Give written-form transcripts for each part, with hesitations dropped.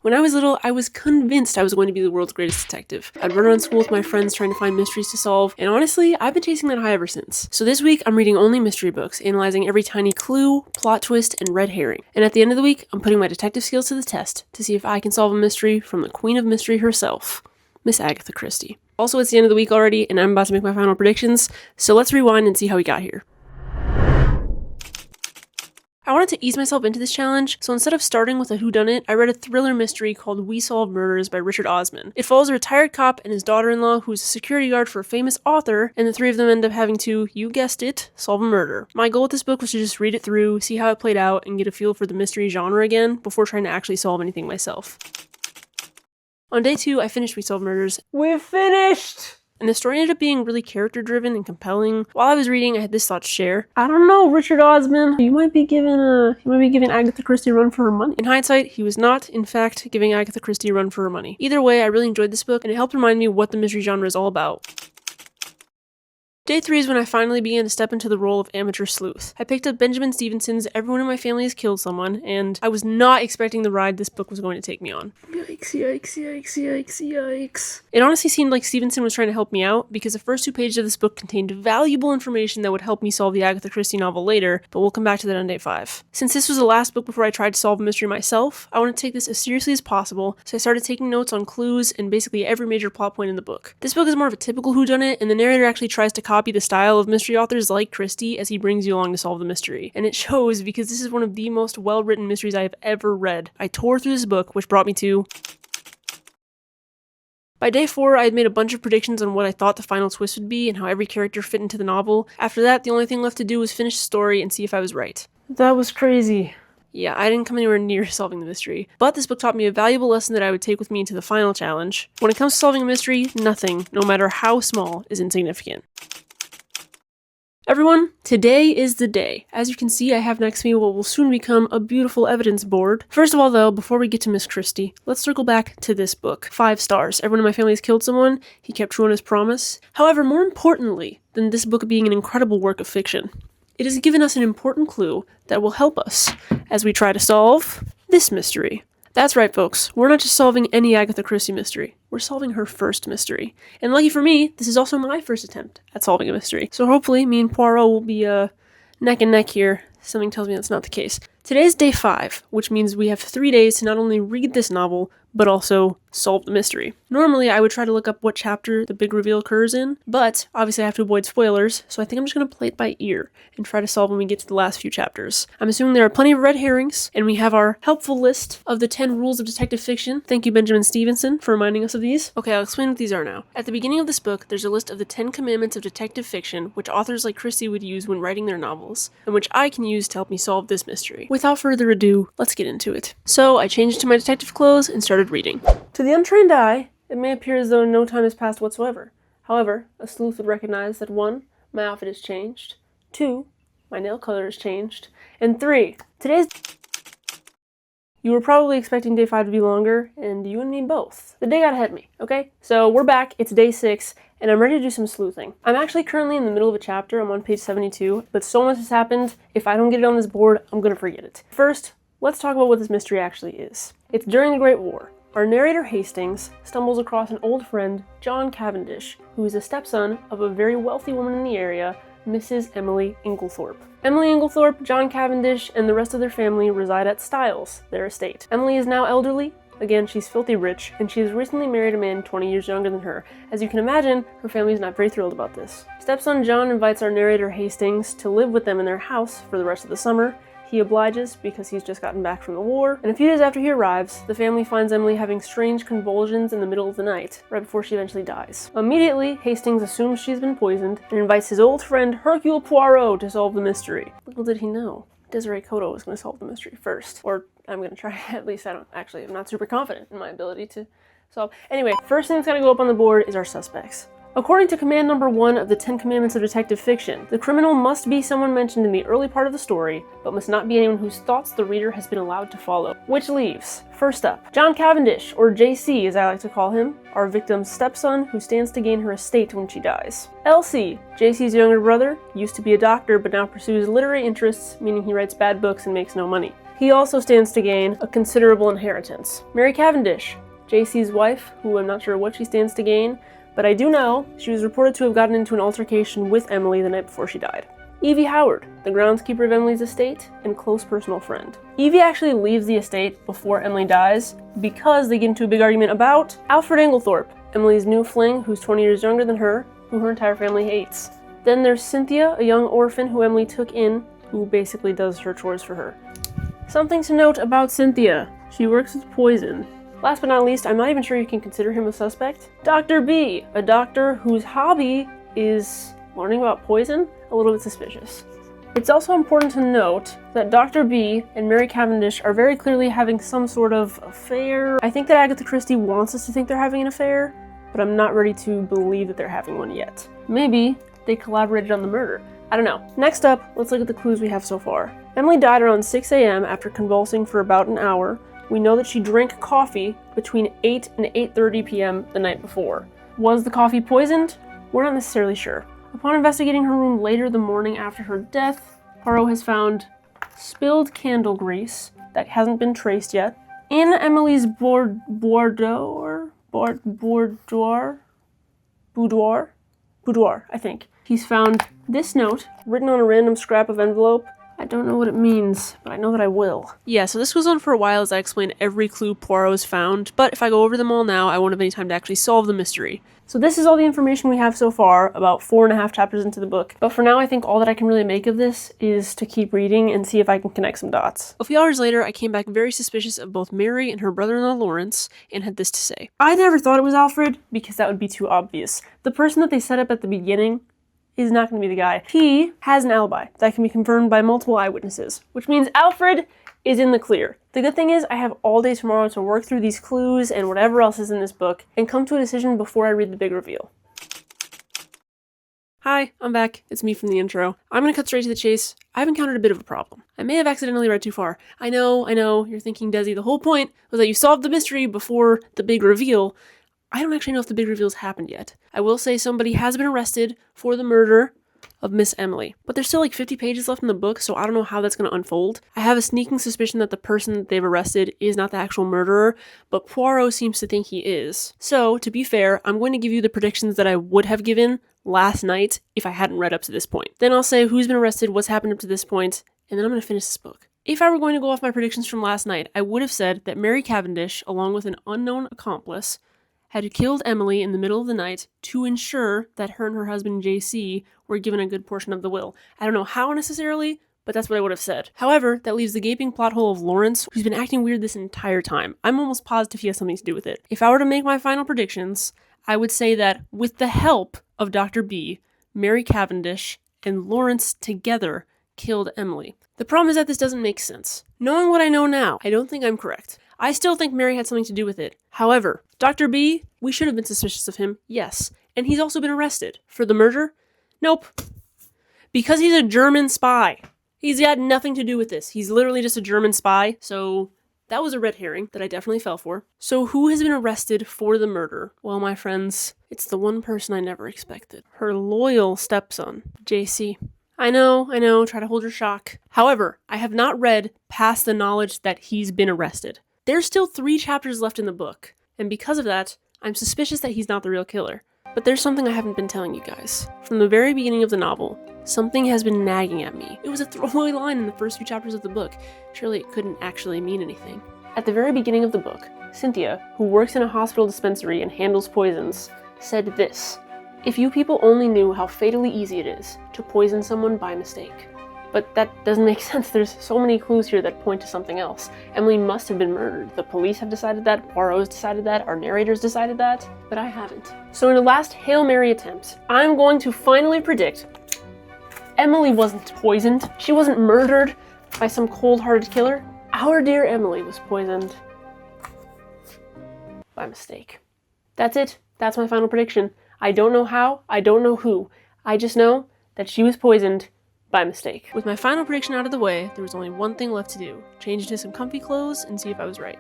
When I was little, I was convinced I was going to be the world's greatest detective. I'd run around school with my friends trying to find mysteries to solve, and honestly, I've been chasing that high ever since. So this week, I'm reading only mystery books, analyzing every tiny clue, plot twist, and red herring. And at the end of the week, I'm putting my detective skills to the test to see if I can solve a mystery from the queen of mystery herself, Miss Agatha Christie. Also, it's the end of the week already, and I'm about to make my final predictions, so let's rewind and see how we got here. I wanted to ease myself into this challenge, so instead of starting with a whodunit, I read a thriller mystery called We Solve Murders by Richard Osman. It follows a retired cop and his daughter-in-law who's a security guard for a famous author, and the three of them end up having to, you guessed it, solve a murder. My goal with this book was to just read it through, see how it played out, and get a feel for the mystery genre again before trying to actually solve anything myself. On day 2, I finished We Solve Murders. We've finished! And the story ended up being really character-driven and compelling. While I was reading, I had this thought to share. I don't know, Richard Osman. You might be giving Agatha Christie a run for her money. In hindsight, he was not, in fact, giving Agatha Christie a run for her money. Either way, I really enjoyed this book, and it helped remind me what the mystery genre is all about. Day 3 is when I finally began to step into the role of amateur sleuth. I picked up Benjamin Stevenson's Everyone in My Family Has Killed Someone, and I was not expecting the ride this book was going to take me on. Yikes, yikes, yikes, yikes, yikes. It honestly seemed like Stevenson was trying to help me out, because the first 2 pages of this book contained valuable information that would help me solve the Agatha Christie novel later, but we'll come back to that on day 5. Since this was the last book before I tried to solve a mystery myself, I want to take this as seriously as possible, so I started taking notes on clues and basically every major plot point in the book. This book is more of a typical whodunit, and the narrator actually tries to copy the style of mystery authors like Christie as he brings you along to solve the mystery. And it shows because this is one of the most well-written mysteries I have ever read. I tore through this book, which brought me to... By day 4, I had made a bunch of predictions on what I thought the final twist would be and how every character fit into the novel. After that, the only thing left to do was finish the story and see if I was right. That was crazy. Yeah, I didn't come anywhere near solving the mystery, but this book taught me a valuable lesson that I would take with me into the final challenge. When it comes to solving a mystery, nothing, no matter how small, is insignificant. Everyone, today is the day. As you can see, I have next to me what will soon become a beautiful evidence board. First of all, though, before we get to Miss Christie, let's circle back to this book. 5 stars. Everyone in my family has killed someone. He kept true on his promise. However, more importantly than this book being an incredible work of fiction, it has given us an important clue that will help us as we try to solve this mystery. That's right, folks. We're not just solving any Agatha Christie mystery. We're solving her first mystery. And lucky for me, this is also my first attempt at solving a mystery. So hopefully, me and Poirot will be neck and neck here. Something tells me that's not the case. Today's day 5, which means we have 3 days to not only read this novel, but also solve the mystery. Normally, I would try to look up what chapter the big reveal occurs in, but obviously I have to avoid spoilers, so I think I'm just going to play it by ear and try to solve when we get to the last few chapters. I'm assuming there are plenty of red herrings, and we have our helpful list of the 10 rules of detective fiction. Thank you, Benjamin Stevenson, for reminding us of these. Okay, I'll explain what these are now. At the beginning of this book, there's a list of the 10 commandments of detective fiction, which authors like Christie would use when writing their novels, and which I can use to help me solve this mystery. Without further ado, let's get into it. So, I changed to my detective clothes and started reading. To the untrained eye, it may appear as though no time has passed whatsoever. However, a sleuth would recognize that 1. My outfit has changed, 2. My nail color has changed, and 3. You were probably expecting day 5 to be longer, and you and me both. The day got ahead of me, okay? So we're back, it's day 6, and I'm ready to do some sleuthing. I'm actually currently in the middle of a chapter, I'm on page 72, but so much has happened, if I don't get it on this board, I'm gonna forget it. First, let's talk about what this mystery actually is. It's during the Great War. Our narrator Hastings stumbles across an old friend, John Cavendish, who is a stepson of a very wealthy woman in the area, Mrs. Emily Inglethorpe. Emily Inglethorpe, John Cavendish, and the rest of their family reside at Styles, their estate. Emily is now elderly. Again, she's filthy rich, and she has recently married a man 20 years younger than her. As you can imagine, her family is not very thrilled about this. Stepson John invites our narrator Hastings to live with them in their house for the rest of the summer. He obliges because he's just gotten back from the war, and a few days after he arrives, the family finds Emily having strange convulsions in the middle of the night, right before she eventually dies. Immediately, Hastings assumes she's been poisoned and invites his old friend Hercule Poirot to solve the mystery. Little did he know, Desiree Coto was going to solve the mystery first. Or I'm going to try, at least I'm not super confident in my ability to solve. Anyway, first thing that's got to go up on the board is our suspects. According to command number 1 of the 10 Commandments of Detective Fiction, the criminal must be someone mentioned in the early part of the story, but must not be anyone whose thoughts the reader has been allowed to follow. Which leaves, first up, John Cavendish, or JC as I like to call him, our victim's stepson who stands to gain her estate when she dies. LC, JC's younger brother, used to be a doctor but now pursues literary interests, meaning he writes bad books and makes no money. he also stands to gain a considerable inheritance. Mary Cavendish, JC's wife, who I'm not sure what she stands to gain, but I do know she was reported to have gotten into an altercation with Emily the night before she died. Evie Howard, the groundskeeper of Emily's estate and close personal friend. Evie actually leaves the estate before Emily dies because they get into a big argument about Alfred Inglethorpe, Emily's new fling, who's 20 years younger than her, who her entire family hates. Then there's Cynthia, a young orphan who Emily took in, who basically does her chores for her. Something to note about Cynthia. She works with poison. Last but not least, I'm not even sure you can consider him a suspect. Dr. B, a doctor whose hobby is learning about poison, a little bit suspicious. It's also important to note that Dr. B and Mary Cavendish are very clearly having some sort of affair. I think that Agatha Christie wants us to think they're having an affair, but I'm not ready to believe that they're having one yet. Maybe they collaborated on the murder. I don't know. Next up, let's look at the clues we have so far. Emily died around 6 a.m. after convulsing for about an hour. We know that she drank coffee between 8 and 8:30 p.m. the night before. Was the coffee poisoned? We're not necessarily sure. Upon investigating her room later the morning after her death, Poirot has found spilled candle grease that hasn't been traced yet. In Emily's boudoir, I think. He's found this note written on a random scrap of envelope. I don't know what it means, but I know that I will. Yeah, so this goes on for a while as I explain every clue Poirot has found, but if I go over them all now, I won't have any time to actually solve the mystery. So this is all the information we have so far, about 4.5 chapters into the book. But for now, I think all that I can really make of this is to keep reading and see if I can connect some dots. A few hours later, I came back very suspicious of both Mary and her brother-in-law Lawrence, and had this to say. I never thought it was Alfred, because that would be too obvious. The person that they set up at the beginning is not going to be the guy. He has an alibi that can be confirmed by multiple eyewitnesses, which means Alfred is in the clear. The good thing is I have all day tomorrow to work through these clues and whatever else is in this book and come to a decision before I read the big reveal. Hi, I'm back. It's me from the intro. I'm going to cut straight to the chase. I've encountered a bit of a problem. I may have accidentally read too far. I know, you're thinking, Desi, the whole point was that you solved the mystery before the big reveal. I don't actually know if the big reveal's happened yet. I will say somebody has been arrested for the murder of Miss Emily. But there's still like 50 pages left in the book, so I don't know how that's going to unfold. I have a sneaking suspicion that the person that they've arrested is not the actual murderer, but Poirot seems to think he is. So, to be fair, I'm going to give you the predictions that I would have given last night if I hadn't read up to this point. Then I'll say who's been arrested, what's happened up to this point, and then I'm going to finish this book. If I were going to go off my predictions from last night, I would have said that Mary Cavendish, along with an unknown accomplice, had killed Emily in the middle of the night to ensure that her and her husband JC were given a good portion of the will. I don't know how necessarily, but that's what I would have said. However, that leaves the gaping plot hole of Lawrence, who's been acting weird this entire time. I'm almost positive he has something to do with it. If I were to make my final predictions, I would say that with the help of Dr. B, Mary Cavendish and Lawrence together killed Emily. The problem is that this doesn't make sense. Knowing what I know now, I don't think I'm correct. I still think Mary had something to do with it. However, Dr. B, we should have been suspicious of him, yes. And he's also been arrested. For the murder? Nope. Because he's a German spy. He's got nothing to do with this. He's literally just a German spy, so that was a red herring that I definitely fell for. So who has been arrested for the murder? Well, my friends, it's the one person I never expected. Her loyal stepson, JC. I know, try to hold your shock. However, I have not read past the knowledge that he's been arrested. There's still 3 chapters left in the book, and because of that, I'm suspicious that he's not the real killer. But there's something I haven't been telling you guys. From the very beginning of the novel, something has been nagging at me. It was a throwaway line in the first few chapters of the book. Surely it couldn't actually mean anything. At the very beginning of the book, Cynthia, who works in a hospital dispensary and handles poisons, said this: "If you people only knew how fatally easy it is to poison someone by mistake." But that doesn't make sense. There's so many clues here that point to something else. Emily must have been murdered. The police have decided that, Poirot's decided that, our narrators decided that, but I haven't. So in a last Hail Mary attempt, I'm going to finally predict Emily wasn't poisoned. She wasn't murdered by some cold-hearted killer. Our dear Emily was poisoned by mistake. That's it. That's my final prediction. I don't know how, I don't know who. I just know that she was poisoned by mistake. With my final prediction out of the way, there was only one thing left to do. Change into some comfy clothes and see if I was right.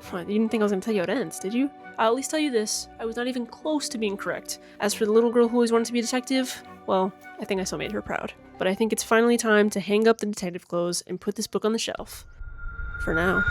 What, you didn't think I was going to tell you how it ends, did you? I'll at least tell you this, I was not even close to being correct. As for the little girl who always wanted to be a detective, well, I think I still made her proud. but I think it's finally time to hang up the detective clothes and put this book on the shelf. For now.